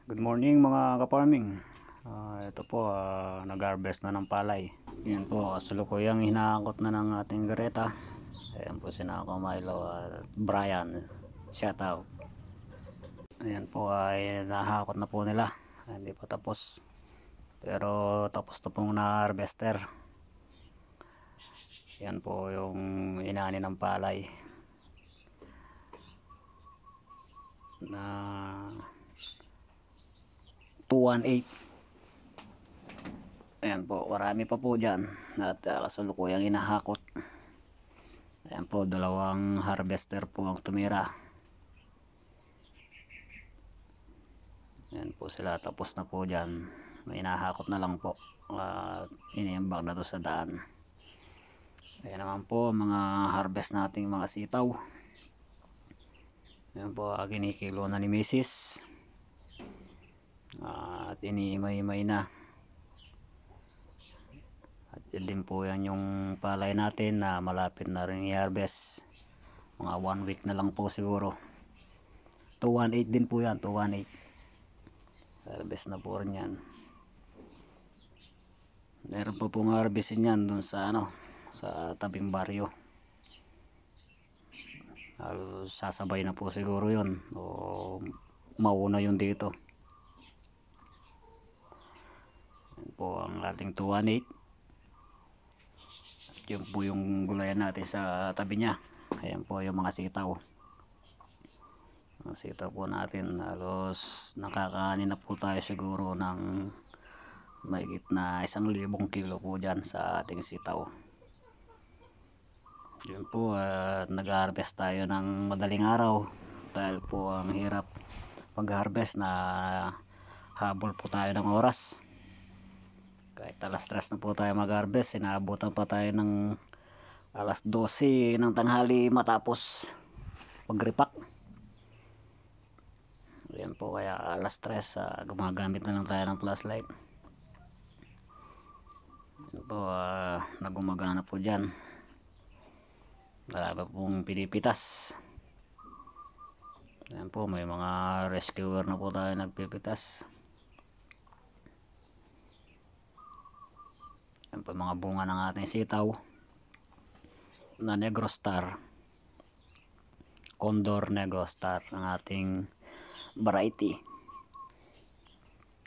Good morning mga ka-farming. Ito po, nag-harvest na ng palay. Yan po, kasulukuyang hinaangkot na ng ating gareta. Ayan po si Nako Milo at Brian. Shout out. Ayan po ay nahakot na po nila. Hindi pa tapos. Pero tapos na pong na-harvester. Yan po yung inani ng palay. Na 218. Ayan po, marami pa po dyan at kasulukuyang inahakot. Ayan po, dalawang harvester po ang tumira. Ayan po sila, tapos na po dyan. May inahakot na lang po. Iniimbag na to sa daan. Ayan naman po mga harvest nating mga sitaw. Ayan po, kinikilo na ni Mrs. At iniimay-imay na. At yun din po yan yung palay natin na malapit na rin i-harvest. Mga 1 week na lang po siguro. 218 din po yan, 218. Harvest na po rin yan. Meron po pong harvestin yan dun sa sa tabing baryo. Sasabay na po siguro yun o mauna yun dito. Yan po ang ating 218. Yun po yung gulayan natin sa tabi niya. Ayan po yung mga sitaw. Mga sitaw po natin. Halos nakakaani na po tayo siguro ng mahigit na 1,000 kilo po dyan sa ating sitaw. Yun po, nag-harvest tayo ng madaling araw. Dahil po ang hirap pag-harvest na habol po tayo ng oras. Kahit alas 3 na po tayo mag-harvest, inaabutan pa tayo ng alas 12 ng tanghali matapos mag-repack. Ayan po, kaya alas 3 gumagamit na lang tayo ng flashlight. Ayan po, nagumagana po dyan. Wala pa pong pinipitas. Ayan po, may mga rescuer na po tayo nagpipitas. Ayan po mga bunga ng ating sitaw na Negro Star, Condor Negro Star ng ating variety.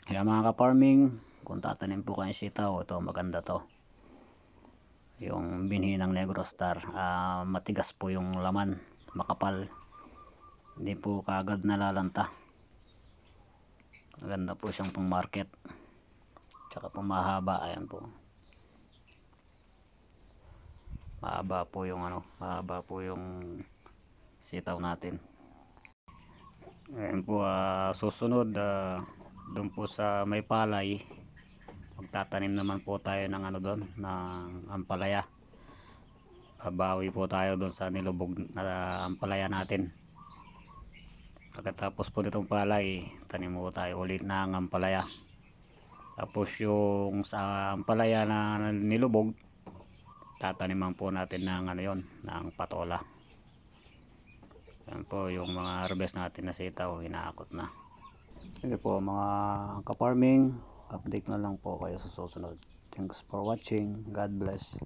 Kaya mga ka-farming, kung tatanim po kayo sitaw, ito maganda to. Yung binhi ng Negro Star, matigas po yung laman, makapal, hindi po kaagad nalalanta. Maganda po siyang pang market, tsaka pang mahaba. Ayan po, mahaba po yung sitaw natin. Ayan po, susunod doon po sa may palay, magtatanim naman po tayo ng doon, ng ampalaya. Babawi po tayo doon sa nilubog na ampalaya natin. Pagkatapos po nitong palay, tanim po tayo ulit ng ampalaya. Tapos yung sa ampalaya na nilubog, tataniman po natin ng ng patola. Yan po yung mga harvest natin na sitaw, hinaakot na. Sige po mga ka-farming, update na lang po kayo sa susunod. Thanks for watching. God bless.